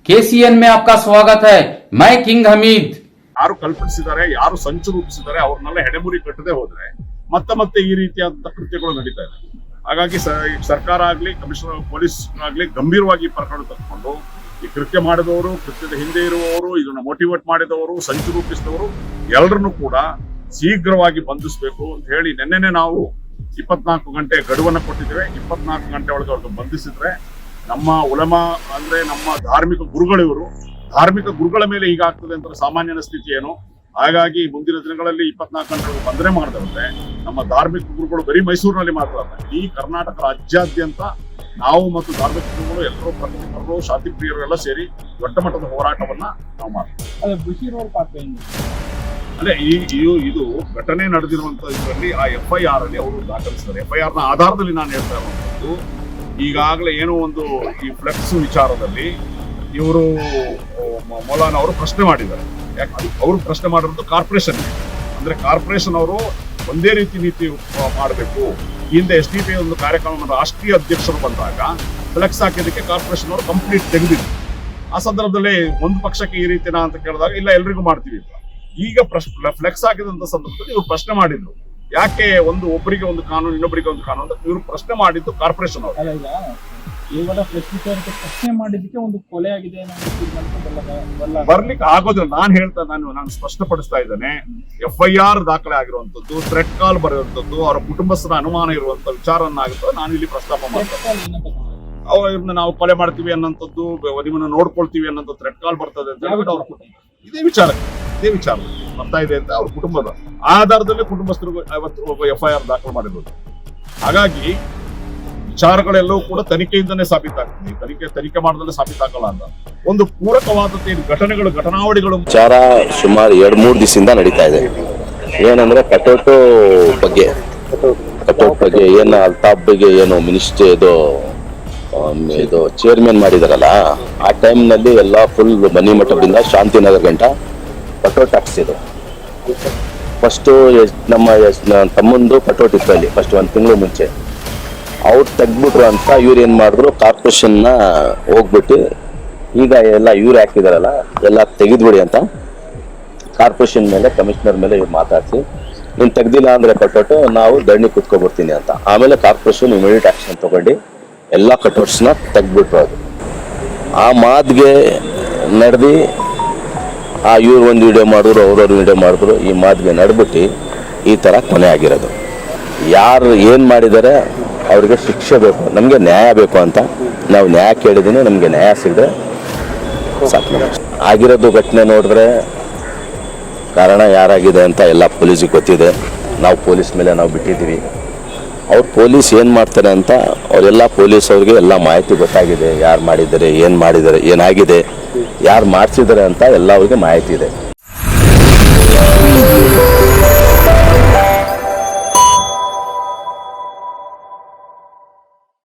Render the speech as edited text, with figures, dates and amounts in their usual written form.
KCN में आपका स्वागत है। मैं किंग हमीद। ಯಾರು ಕಲ್ಪಿಸಿದ್ದಾರೆ, ಯಾರು ಸಂಚು ರೂಪಿಸಿದ್ದಾರೆ ಅವ್ರನ್ನೆಲ್ಲ ಹೆಡೆಮುರಿ ಕಟ್ಟದೆ ಹೋದ್ರೆ ಮತ್ತೆ ಈ ರೀತಿಯಾದಂತ ಕೃತ್ಯಗಳು ನಡೀತಾ ಇದೆ. ಹಾಗಾಗಿ ಸರ್ಕಾರ ಆಗ್ಲಿ, ಕಮಿಷನರ್ ಪೊಲೀಸ್ ಆಗ್ಲಿ ಗಂಭೀರವಾಗಿ ಈ ಪ್ರಕರಣ ತಗೊಂಡು ಈ ಕೃತ್ಯ ಮಾಡಿದವರು, ಕೃತ್ಯದ ಹಿಂದೆ ಇರುವವರು, ಇದನ್ನ ಮೋಟಿವೇಟ್ ಮಾಡಿದವರು, ಸಂಚು ರೂಪಿಸಿದವರು ಎಲ್ಲರನ್ನೂ ಕೂಡ ಶೀಘ್ರವಾಗಿ ಬಂಧಿಸಬೇಕು ಅಂತ ಹೇಳಿ ನಿನ್ನೆನೆ ನಾವು 24 ಗಂಟೆ ಗಡುವನ್ನ ಕೊಟ್ಟಿದ್ದೇವೆ. 24 ಗಂಟೆ ಒಳಗೆ ಅವ್ರಿಗೆ ಬಂಧಿಸಿದ್ರೆ ನಮ್ಮ ಉಲಮಾ ಅಂದ್ರೆ ನಮ್ಮ ಧಾರ್ಮಿಕ ಗುರುಗಳಿವರು, ಧಾರ್ಮಿಕ ಗುರುಗಳ ಮೇಲೆ ಹೀಗಾಗ್ತದೆ ಅಂತ ಸಾಮಾನ್ಯನ ಸ್ಥಿತಿ ಏನು. ಹಾಗಾಗಿ ಮುಂದಿನ ದಿನಗಳಲ್ಲಿ 24 ಗಂಟೆ ಬಂಧನೆ ಮಾಡಿದ್ರೆ ನಮ್ಮ ಧಾರ್ಮಿಕ ಗುರುಗಳು ಬರೀ ಮೈಸೂರಿನಲ್ಲಿ ಮಾತ್ರ ಅಲ್ಲ, ಈ ಕರ್ನಾಟಕ ರಾಜ್ಯಾದ್ಯಂತ ನಾವು ಮತ್ತು ಧಾರ್ಮಿಕ ಗುರುಗಳು ಎಲ್ಲರೂ, ಪ್ರತಿನಿಧಿಗಳು, ಶಾಂತಿ ಪ್ರಿಯರು ಎಲ್ಲ ಸೇರಿ ದೊಡ್ಡ ಮಟ್ಟದ ಹೋರಾಟವನ್ನ ನಾವು ಮಾಡ್ತೀವಿ. ಅಲ್ಲೇ ಇದು ಘಟನೆ ನಡೆದಿರುವಂತ ಇದರಲ್ಲಿ ಆ FIR ಅಲ್ಲಿ ಅವರು ದಾಖಲಿಸಿದ್ದಾರೆ. FIR ನ ಆಧಾರದಲ್ಲಿ ನಾನು ಹೇಳ್ತಾ ಇರುವಂತದ್ದು, ಈಗಾಗಲೇ ಏನೋ ಒಂದು ಈ ಫ್ಲೆಕ್ಸ್ ವಿಚಾರದಲ್ಲಿ ಇವರು ಮೌಲಾನ ಅವರು ಪ್ರಶ್ನೆ ಮಾಡಿದ್ದಾರೆ. ಯಾಕೆ ಅವರು ಪ್ರಶ್ನೆ ಮಾಡಿರೋದು ಕಾರ್ಪೊರೇಷನ್ ಅಂದ್ರೆ ಕಾರ್ಪೊರೇಷನ್ ಅವರು ಒಂದೇ ರೀತಿ ನೀತಿ ಮಾಡಬೇಕು. ಹಿಂದೆ SDPI ಒಂದು ಕಾರ್ಯಕ್ರಮ ರಾಷ್ಟ್ರೀಯ ಅಧ್ಯಕ್ಷರು ಬಂದಾಗ ಫ್ಲೆಕ್ಸ್ ಹಾಕಿದ್ದಕ್ಕೆ ಕಾರ್ಪೊರೇಷನ್ ಅವರು ಕಂಪ್ಲೀಟ್ ತೆಗೆದಿದ್ರು. ಆ ಸಂದರ್ಭದಲ್ಲಿ ಒಂದು ಪಕ್ಷಕ್ಕೆ ಈ ರೀತಿನ ಅಂತ ಕೇಳಿದಾಗ ಇಲ್ಲ ಎಲ್ರಿಗೂ ಮಾಡ್ತೀವಿ. ಈಗ ಫ್ಲೆಕ್ಸ್ ಹಾಕಿದಂತ ಸಂದರ್ಭದಲ್ಲಿ ಇವರು ಪ್ರಶ್ನೆ ಮಾಡಿದ್ರು, ಯಾಕೆ ಒಬ್ಬರಿಗೆ ಒಂದು ಕಾನೂನು, ಇನ್ನೊಬ್ಬರಿಗೆ ಒಂದು ಕಾನೂನು ಅಂತ ಇವರು ಪ್ರಶ್ನೆ ಮಾಡಿದ್ದು ಕಾರ್ಪೊರೇಷನ್ ಅವರು. ಇವಾಗ ಪ್ರಶ್ನೆ ಮಾಡಿದಕ್ಕೆ ಒಂದು ಕೊಲೆ ಆಗಿದೆ ಬರ್ಲಿಕ್ಕೆ ಆಗೋದಿಲ್ಲ. ನಾನು ಸ್ಪಷ್ಟಪಡಿಸ್ತಾ ಇದ್ದೇನೆ. FIR ದಾಖಲೆ ಆಗಿರುವಂತದ್ದು, ಥ್ರೆಟ್ ಕಾಲ್ ಬರುವಂತದ್ದು, ಅವರ ಕುಟುಂಬಸ್ಥರ ಅನುಮಾನ ಇರುವಂತ ವಿಚಾರನ್ನಾಗುತ್ತೆ ನಾನು ಇಲ್ಲಿ ಪ್ರಸ್ತಾಪ ಮಾಡ್ತೇನೆ. ಅವ್ರನ್ನ ನಾವು ಕೊಲೆ ಮಾಡ್ತೀವಿ ಅನ್ನೋಂಥದ್ದು, ನಿಮ್ಮನ್ನ ನೋಡ್ಕೊಳ್ತೀವಿ ಅನ್ನೋದು ಥ್ರೆಟ್ ಕಾಲ್ ಬರ್ತದೆ ಅಂತ ಹೇಳ್ಬಿಟ್ಟು ಅವ್ರ ಕುಟುಂಬ ಇದೇ ವಿಚಾರ ಬರ್ತಾ ಇದೆ ಅಂತ ಅವ್ರ ಕುಟುಂಬದ ಆಧಾರದಲ್ಲಿ ಕುಟುಂಬಸ್ಥರಿಗೂ FIR ದಾಖಲು ಮಾಡಿರೋದು. ಹಾಗಾಗಿ ವಿಚಾರಗಳೆಲ್ಲವೂ ಕೂಡ ತನಿಖೆಯಿಂದನೇ ಸಾಬೀತಾಗ್ತದೆ. ತನಿಖೆ ಮಾಡಿದ್ರೆ ಸಾಬೀತಾಗಲ್ಲ ಅಂತ ಒಂದು ಪೂರಕವಾದಂತ ಘಟನಾವಳಿಗಳು ವಿಚಾರ ಸುಮಾರು 2-3 ದಿವಸದಿಂದ ನಡೀತಾ ಇದೆ. ಏನಂದ್ರೆ ಕಟೌಟ್ ಬಗ್ಗೆ ಏನು ಅಲ್ತಾಫ್ ಬಗ್ಗೆ ಏನು ಮಿನಿಸ್ಟ್ರಿ ಇದು ಚೇರ್ಮನ್ ಮಾಡಿದಾರಲ್ಲ, ಆ ಟೈಮ್ ನಲ್ಲಿ ಎಲ್ಲ ಫುಲ್ ಬನ್ನಿ ಮಠದಿಂದ ಶಾಂತಿನಗರ್ ಗಂಟ ಕಟೌಟ್ ಹಾಕ್ಸಿದ್ರು. ಫಸ್ಟ್ ನಮ್ಮ ತಮ್ಮಂದು ಕಟೌಟ್ ಇತ್ತು ಅಲ್ಲಿ ಫಸ್ಟ್ 1 ತಿಂಗಳು ಮುಂಚೆ. ಅವ್ರು ತೆಗ್ದ್ಬಿಟ್ರು ಅಂತ ಇವ್ರು ಏನ್ ಮಾಡಿದ್ರು, ಕಾರ್ಪೊರೇಷನ್ ಹೋಗ್ಬಿಟ್ಟು ಈಗ ಎಲ್ಲ ಇವ್ರು ಹಾಕಿದಾರಲ್ಲ ಎಲ್ಲ ತೆಗೆದ್ಬಿಡಿ ಅಂತ ಕಾರ್ಪೊರೇಷನ್ ಮೇಲೆ, ಕಮಿಷನರ್ ಮೇಲೆ ಇವ್ರು ಮಾತಾಡ್ಸಿ, ನೀನ್ ತೆಗ್ದಿಲ್ಲ ಅಂದ್ರೆ ಕಟೌಟ್ ನಾವು ಧರಣಿ ಕುತ್ಕೊಬರ್ತೀನಿ ಅಂತ. ಆಮೇಲೆ ಕಾರ್ಪೊರೇಷನ್ ಇಮಿಡಿಯೇಟ್ ಆಕ್ಷನ್ ತಗೊಂಡು ಎಲ್ಲ ಕಟೌಟ್ಸ್ನ ತೆಗ್ದ್ಬಿಟ್ರು. ಅದು ಆ ಮಾತಿಗೆ ನಡೆದು ಇವ್ರು ಒಂದು ವಿಡಿಯೋ ಮಾಡಿದ್ರು, ಅವ್ರವ್ರು ವಿಡಿಯೋ ಮಾಡಿದ್ರು. ಈ ಮಾತಿಗೆ ನಡೆದ್ಬಿಟ್ಟು ಈ ಥರ ಕೊನೆ ಆಗಿರೋದು. ಯಾರು ಏನು ಮಾಡಿದ್ದಾರೆ ಅವ್ರಿಗೆ ಶಿಕ್ಷೆ ಬೇಕು, ನಮಗೆ ನ್ಯಾಯ ಬೇಕು ಅಂತ ನಾವು ನ್ಯಾಯ ಕೇಳಿದ್ದೀನಿ. ನಮಗೆ ನ್ಯಾಯ ಸಿಗದೆ ಸಾಕು. ಆಗಿರೋದು ಘಟನೆ ನೋಡಿದ್ರೆ ಕಾರಣ ಯಾರಾಗಿದೆ ಅಂತ ಎಲ್ಲ ಪೊಲೀಸಿಗೆ ಗೊತ್ತಿದೆ. ನಾವು ಪೊಲೀಸ್ ಮೇಲೆ ನಾವು ಬಿಟ್ಟಿದ್ದೀವಿ. ಅವ್ರು ಪೊಲೀಸ್ ಏನು ಮಾಡ್ತಾರೆ ಅಂತ ಅವರೆಲ್ಲ ಪೊಲೀಸ್ ಅವ್ರಿಗೆ ಎಲ್ಲ ಮಾಹಿತಿ ಗೊತ್ತಾಗಿದೆ. ಯಾರು ಮಾಡಿದ್ದಾರೆ, ಏನು ಮಾಡಿದ್ದಾರೆ, ಏನಾಗಿದೆ, ಯಾರು ಮಾಡಿಸಿದ್ದಾರೆ ಅಂತ ಎಲ್ಲ ಅವ್ರಿಗೆ ಮಾಹಿತಿ ಇದೆ.